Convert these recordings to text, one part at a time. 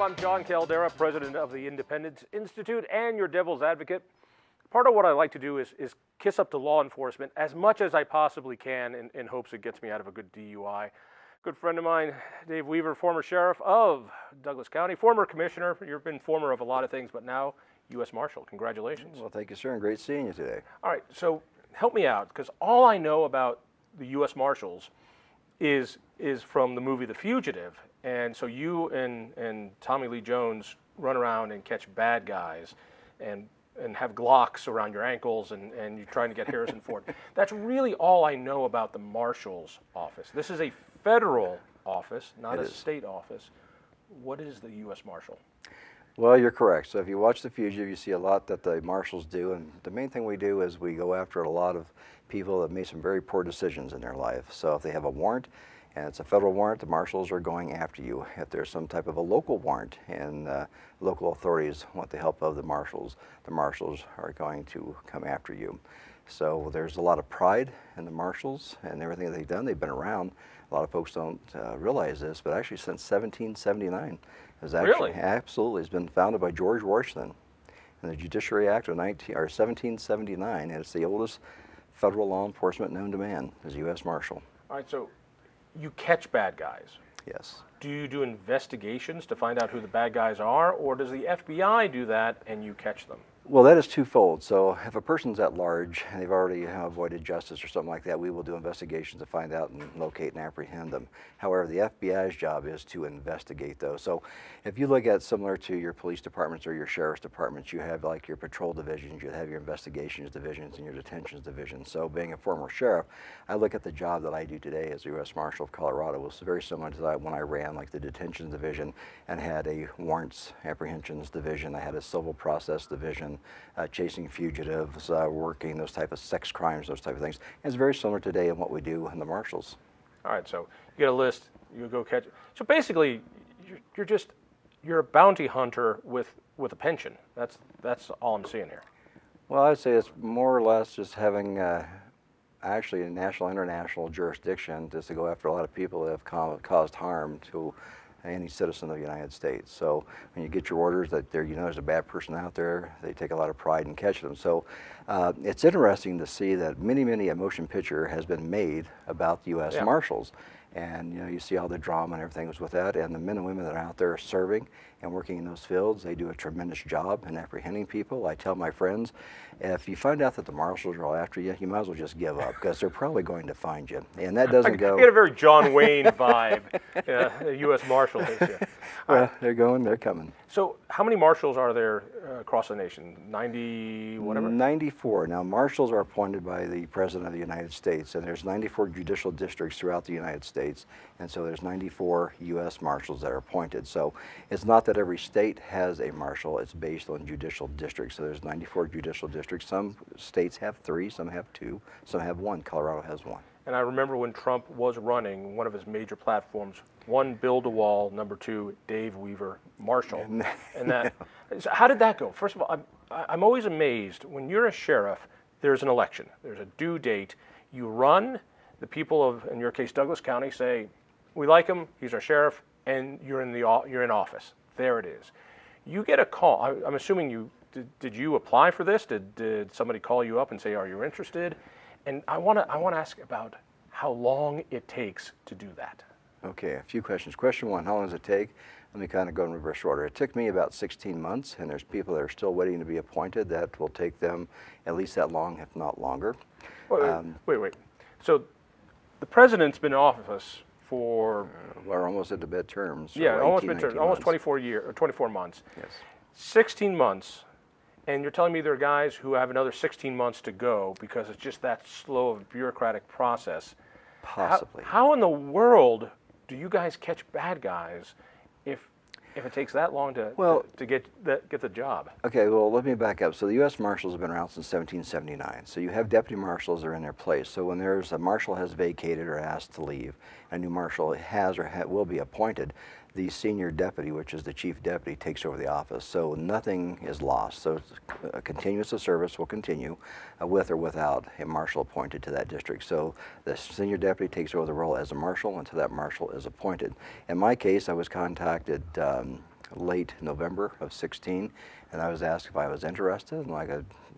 I'm Jon Caldara, president of the Independence Institute and your devil's advocate. Part of what I like to do is kiss up to law enforcement as much as I possibly can in hopes it gets me out of a good DUI. Good friend of mine, Dave Weaver, former sheriff of Douglas County, former commissioner. You've been former of a lot of things, but now U.S. Marshal. Congratulations. Well, thank you, sir, and great seeing you today. All right, so help me out, because all I know about the U.S. Marshals is from the movie The Fugitive. And so you and Tommy Lee Jones run around and catch bad guys and have Glocks around your ankles and you're trying to get Harrison Ford. That's really all I know about the Marshal's office. This is a federal office, not a state office. What is the U.S. Marshal? Well, you're correct. So if you watch The Fugitive, you see a lot that the Marshals do, and the main thing we do is we go after a lot of people that made some very poor decisions in their life. So if they have a warrant, and it's a federal warrant, the Marshals are going after you. If there's some type of a local warrant and local authorities want the help of the Marshals are going to come after you. So there's a lot of pride in the Marshals and everything that they've done. They've been around. A lot of folks don't realize this, but actually since 1779. Really? Absolutely. It's been founded by George Washington in the Judiciary Act of 1779, and it's the oldest federal law enforcement known to man, is U.S. Marshal. All right, so you catch bad guys. Yes. Do you do investigations to find out who the bad guys are, or does the FBI do that and you catch them? Well, that is twofold. So if a person's at large and they've already avoided justice or something like that, we will do investigations to find out and locate and apprehend them. However, the FBI's job is to investigate those. So if you look at similar to your police departments or your sheriff's departments, you have like your patrol divisions, you have your investigations divisions and your detentions divisions. So being a former sheriff, I look at the job that I do today as a U.S. Marshal of Colorado was very similar to that when I ran like the detentions division and had a warrants apprehensions division. I had a civil process division. Chasing fugitives, working those type of sex crimes, those type of things. And it's very similar today in what we do in the Marshals. All right, so you get a list, you go catch it. So basically, you're a bounty hunter with a pension. That's all I'm seeing here. Well, I'd say it's more or less just having actually a national, international jurisdiction just to go after a lot of people that have caused harm to any citizen of the United States. So when you get your orders that there's a bad person out there, they take a lot of pride in catching them. So it's interesting to see that many a motion picture has been made about the U.S. Marshals. And you see all the drama and everything was with that, and the men and women that are out there serving and working in those fields, they do a tremendous job in apprehending people. I tell my friends, if you find out that the Marshals are all after you, you might as well just give up, because they're probably going to find you. And that doesn't go... I get a very John Wayne vibe, U.S. Marshal. Well, they're going, they're coming. So how many Marshals are there across the nation? 90 whatever? 94. Now, Marshals are appointed by the President of the United States, and there's 94 judicial districts throughout the United States, and so there's 94 U.S. Marshals that are appointed. So it's not that every state has a Marshal, it's based on judicial districts. So there's 94 judicial districts. Some states have 3, some have 2, some have 1. Colorado has 1. And I remember when Trump was running, one of his major platforms, 1, build a wall, number 2, Dave Weaver, Marshal. And that, so how did that go? First of all, I'm always amazed when you're a sheriff, there's an election, there's a due date, you run, the people of, in your case, Douglas County say, we like him, he's our sheriff, and you're in office. There it is. You get a call. I'm assuming did you apply for this? Did somebody call you up and say, are you interested? And I want to ask about how long it takes to do that. Okay, a few questions. Question 1, how long does it take? Let me kind of go in reverse order. It took me about 16 months, and there's people that are still waiting to be appointed that will take them at least that long, if not longer. Wait. So the president's been in office for... we're almost at the midterms. So yeah, almost midterms, almost months. 24 months. Yes. 16 months, and you're telling me there are guys who have another 16 months to go because it's just that slow of a bureaucratic process. Possibly. How in the world do you guys catch bad guys if it takes that long to get the job? Okay, well, let me back up. So the U.S. Marshals have been around since 1779. So you have deputy marshals that are in their place. So when there's a marshal has vacated or asked to leave, a new marshal has or will be appointed, the senior deputy, which is the chief deputy, takes over the office. So nothing is lost. So a continuous of service will continue with or without a marshal appointed to that district. So the senior deputy takes over the role as a marshal until that marshal is appointed. In my case, I was contacted late November of 16, and I was asked if I was interested, and I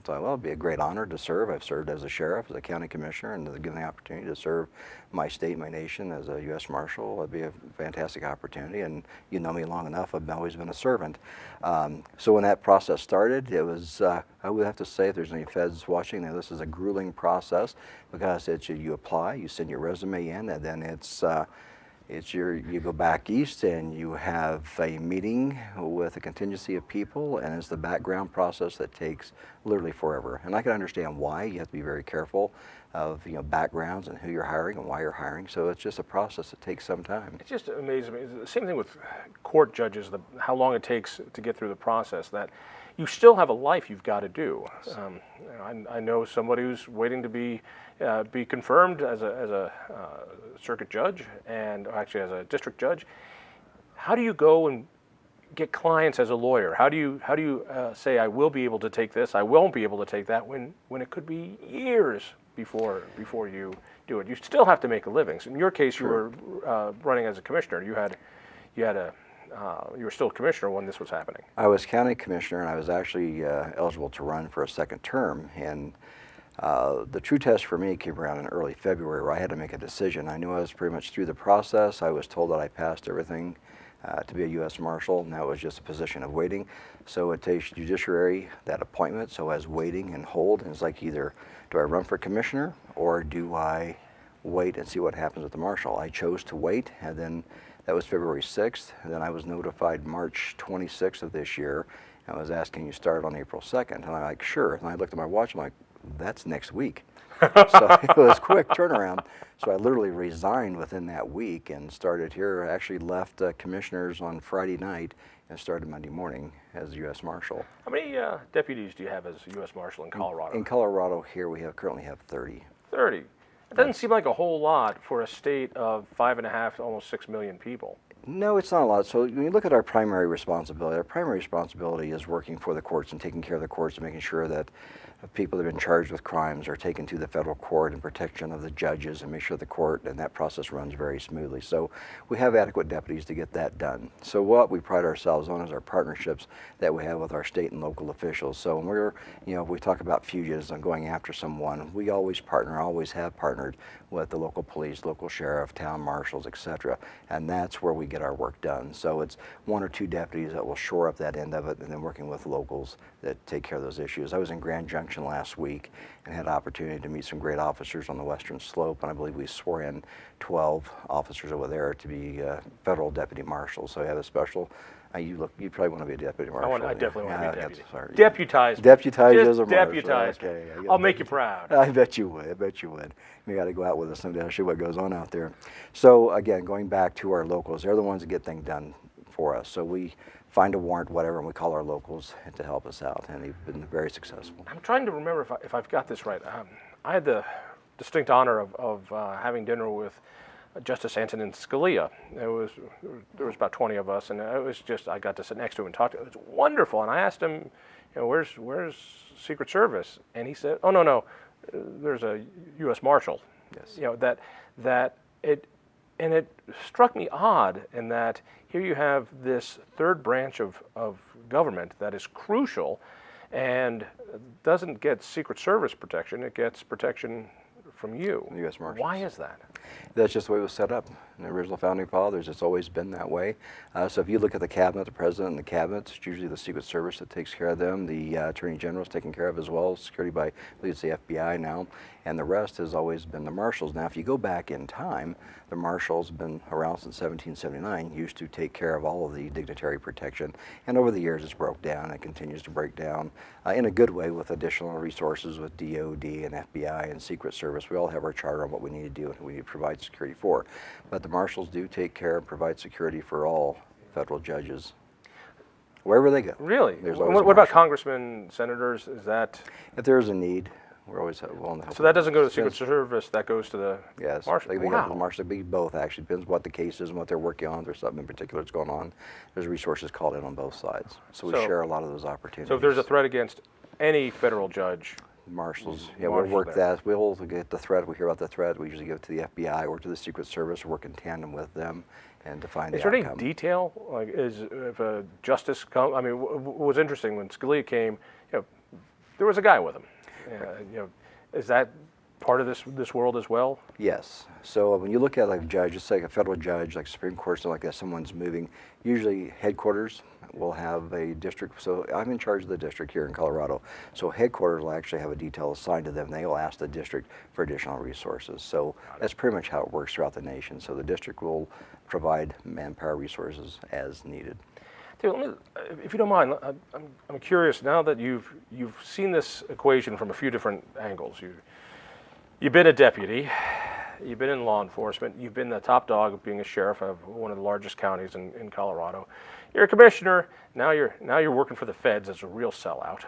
thought, well, it'd be a great honor to serve. I've served as a sheriff, as a county commissioner, and given the opportunity to serve my state, my nation as a U.S. Marshal, it'd be a fantastic opportunity, and you know me long enough, I've always been a servant. So when that process started, it was, I would have to say, if there's any feds watching, now this is a grueling process, because you apply, you send your resume in, and then you go back east and you have a meeting with a contingency of people, and it's the background process that takes literally forever. And I can understand why. You have to be very careful of backgrounds and who you're hiring and why you're hiring. So it's just a process that takes some time. It just amazes me. It's the same thing with court judges, how long it takes to get through the process, that you still have a life you've got to do. I know somebody who's waiting to be confirmed as a circuit judge, and actually as a district judge. How do you go and get clients as a lawyer? How do you say, I will be able to take this, I won't be able to take that, when it could be years before you do it? You still have to make a living. So in your case, Sure. You were running as a commissioner. You were still a commissioner when this was happening. I was county commissioner, and I was actually eligible to run for a second term. And the true test for me came around in early February, where I had to make a decision. I knew I was pretty much through the process. I was told that I passed everything to be a U.S. Marshal, and that was just a position of waiting. So it takes judiciary that appointment, so as waiting and hold. And it's like, either do I run for commissioner or do I wait and see what happens with the marshal? I chose to wait, and then that was February 6th. And then I was notified March 26th of this year, and I was asked, can you start on April 2nd? And I'm like, sure. And I looked at my watch, I'm like, that's next week. So it was a quick turnaround. So I literally resigned within that week and started here. I actually left commissioners on Friday night and started Monday morning as U.S. Marshal. How many deputies do you have as U.S. Marshal in Colorado? In Colorado here we currently have 30. 30. It doesn't seem like a whole lot for a state of 5.5, almost 6 million people. No, it's not a lot. So when you look at our primary responsibility is working for the courts and taking care of the courts and making sure that people that have been charged with crimes are taken to the federal court in protection of the judges, and make sure the court and that process runs very smoothly. So we have adequate deputies to get that done. So what we pride ourselves on is our partnerships that we have with our state and local officials. So when we talk about fugitives and going after someone, we always have partnered with the local police, local sheriff, town marshals, etc. And that's where we get our work done. So it's 1 or 2 deputies that will shore up that end of it, and then working with locals that take care of those issues. I was in Grand Junction last week and had an opportunity to meet some great officers on the Western Slope, and I believe we swore in 12 officers over there to be federal deputy marshals. So I have a special. You probably want to be a deputy marshal. I definitely want to be a deputy. Sorry. Deputized. Deputized as a marshal. Deputized. Okay. I'll make you proud. I bet you would. I bet you would. You got to go out with us someday. I'll show you what goes on out there. So again, going back to our locals, they're the ones that get things done for us. So we find a warrant, whatever, and we call our locals to help us out, and they've been very successful. I'm trying to remember if I've got this right. I had the distinct honor of having dinner with Justice Antonin Scalia. There was about 20 of us, and it was just, I got to sit next to him and talk to him. It was wonderful. And I asked him, where's Secret Service? And he said, oh, no, there's a U.S. Marshal. Yes. And it struck me odd in that here you have this third branch of government that is crucial and doesn't get Secret Service protection. It gets protection from you. The U.S. Marshals. Why is that? That's just the way it was set up. In the original founding fathers, it's always been that way. So if you look at the cabinet, the president and the cabinet, it's usually the Secret Service that takes care of them. The Attorney General is taken care of as well, security by, I believe it's the FBI now, and the rest has always been the marshals. Now, if you go back in time, the marshals have been around since 1779, used to take care of all of the dignitary protection, and over the years it's broke down. It continues to break down in a good way with additional resources with DOD and FBI and Secret Service. We all have our charter on what we need to do and who we need to provide security for. But the marshals do take care and provide security for all federal judges, wherever they go. Really? What about congressmen, senators? Is that? If there is a need, we're always willing to help. So that doesn't go to the Secret Service, that goes to the marshal? Wow. The marshal, be both actually. Depends what the case is and what they're working on. If there's something in particular that's going on, there's resources called in on both sides. So we share a lot of those opportunities. So if there's a threat against any federal judge, Marshals, yeah, we'll Marshal work there. that. We'll get the threat. We hear about the threat. We usually give it to the FBI or to the Secret Service, work in tandem with them, and to find Is the there any outcome. detail, like, if a justice come? I mean, what was interesting when Scalia came, there was a guy with him. Is that part of this world as well? Yes. So when you look at like a judge, just like a federal judge, like Supreme Court, something like that, someone's moving, usually headquarters will have a district. So I'm in charge of the district here in Colorado. So headquarters will actually have a detail assigned to them. They will ask the district for additional resources. So that's pretty much how it works throughout the nation. So the district will provide manpower resources as needed. Dude, if you don't mind, I'm curious now that you've seen this equation from a few different angles. You've been a deputy, you've been in law enforcement, you've been the top dog of being a sheriff of one of the largest counties in Colorado. You're a commissioner. Now you're working for the feds as a real sellout.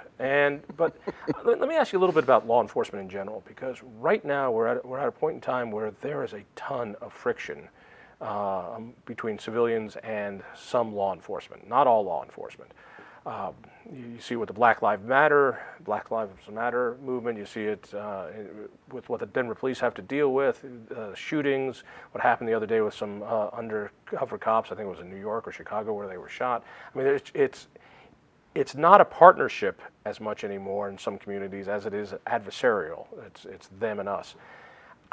But let me ask you a little bit about law enforcement in general, because right now we're at a point in time where there is a ton of friction between civilians and some law enforcement. Not all law enforcement. You see with the Black Lives Matter movement. You see it with what the Denver police have to deal with, shootings. What happened the other day with some undercover cops? I think it was in New York or Chicago where they were shot. I mean, it's not a partnership as much anymore in some communities as it is adversarial. It's them and us.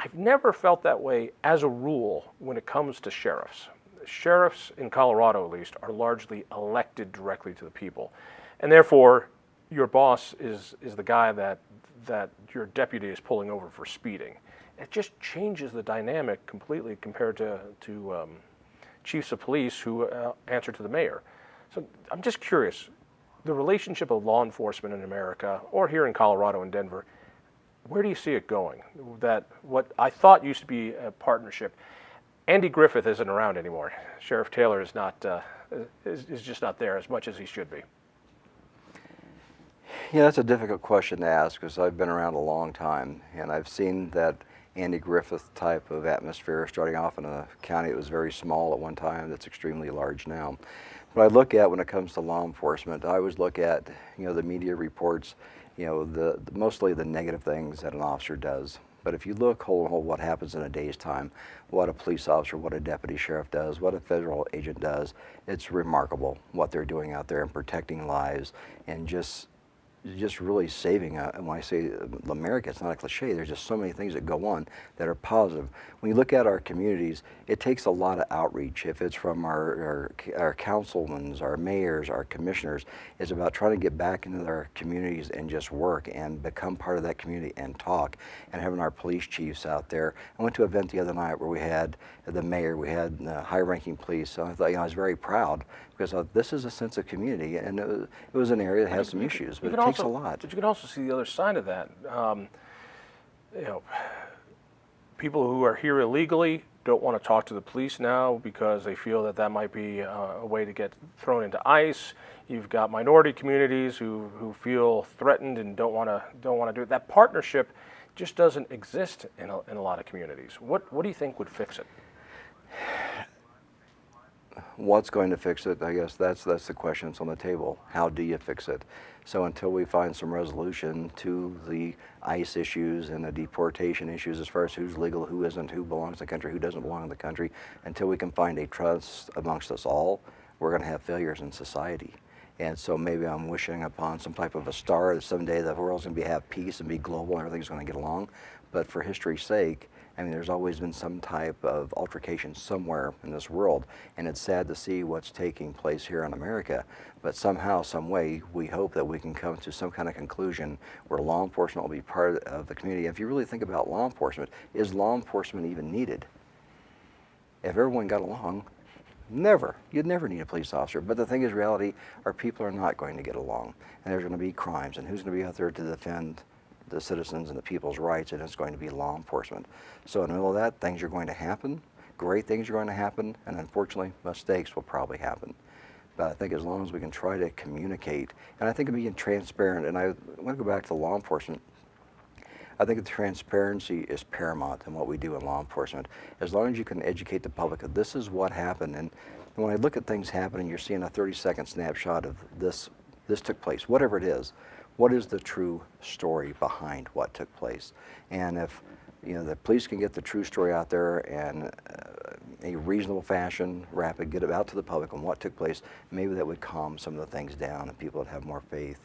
I've never felt that way as a rule when it comes to sheriffs. Sheriffs in Colorado, at least, are largely elected directly to the people, and therefore your boss is the guy that your deputy is pulling over for speeding. It just changes the dynamic completely compared to chiefs of police who answer to the mayor. So I'm just curious, the relationship of law enforcement in America, or here in Colorado and Denver, where do you see it going? That what I thought used to be a partnership. Andy Griffith isn't around anymore. Sheriff Taylor is not is just not there as much as he should be. Yeah, that's a difficult question to ask because I've been around a long time and I've seen that Andy Griffith type of atmosphere starting off in a county that was very small at one time that's extremely large now. What I look at when it comes to law enforcement, I always look at the media reports, mostly the negative things that an officer does. But if you look whole what happens in a day's time, what a police officer, what a deputy sheriff does, what a federal agent does, it's remarkable what they're doing out there and protecting lives and just really saving. And when I say America, it's not a cliche. There's just so many things that go on that are positive. When you look at our communities, it takes a lot of outreach. If it's from our councilmen, our mayors, our commissioners, it's about trying to get back into our communities and just work and become part of that community and talk. And having our police chiefs out there. I went to an event the other night where we had the mayor, we had high-ranking police. So I thought, I was very proud because this is a sense of community, and it was an area that has some issues, but it takes a lot. But you can also see the other side of that. People who are here illegally don't want to talk to the police now because they feel that might be a way to get thrown into ICE. You've got minority communities who feel threatened and don't want to do it. That partnership just doesn't exist in a lot of communities. What do you think would fix it? What's going to fix it? I guess that's the question that's on the table. How do you fix it? So until we find some resolution to the ICE issues and the deportation issues as far as who's legal, who isn't, who belongs in the country, who doesn't belong in the country, until we can find a trust amongst us all, we're going to have failures in society. And so maybe I'm wishing upon some type of a star that someday the world's going to have peace and be global and everything's going to get along. But for history's sake, I mean, there's always been some type of altercation somewhere in this world, and it's sad to see what's taking place here in America. But somehow, some way, we hope that we can come to some kind of conclusion where law enforcement will be part of the community. If you really think about law enforcement, is law enforcement even needed? If everyone got along, you'd never need a police officer. But the thing is, reality, our people are not going to get along, and there's going to be crimes, and who's going to be out there to defend the citizens and the people's rights? And it's going to be law enforcement. So in the middle of that, things are going to happen, great things are going to happen, and unfortunately, mistakes will probably happen. But I think as long as we can try to communicate, and I think being transparent, and I want to go back to law enforcement, I think the transparency is paramount in what we do in law enforcement. As long as you can educate the public that this is what happened, and when I look at things happening, you're seeing a 30-second snapshot of this took place, whatever it is. what is the true story behind what took place? And if the police can get the true story out there in a reasonable fashion, rapid, get it out to the public on what took place, maybe that would calm some of the things down and people would have more faith.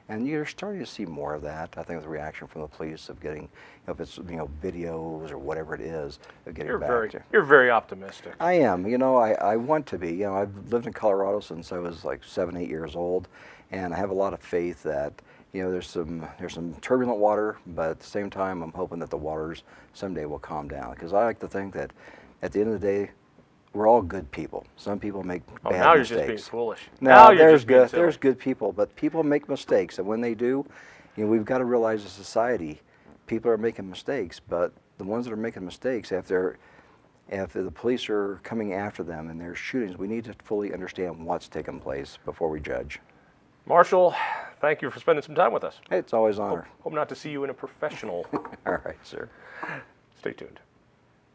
And you're starting to see more of that. I think the reaction from the police of getting, if it's videos or whatever it is, of getting You're very optimistic. I am. I want to be. I've lived in Colorado since I was like 7, 8 years old, and I have a lot of faith that there's some turbulent water, but at the same time, I'm hoping that the waters someday will calm down. Because I like to think that at the end of the day, we're all good people. Some people make bad mistakes. Now you're just being foolish. No, there's good people, but people make mistakes, and when they do, we've got to realize as a society, people are making mistakes. But the ones that are making mistakes, if the police are coming after them and there's shootings, we need to fully understand what's taken place before we judge. Marshal, thank you for spending some time with us. Hey, it's always an honor. Hope not to see you in a professional. All right, sir. Stay tuned.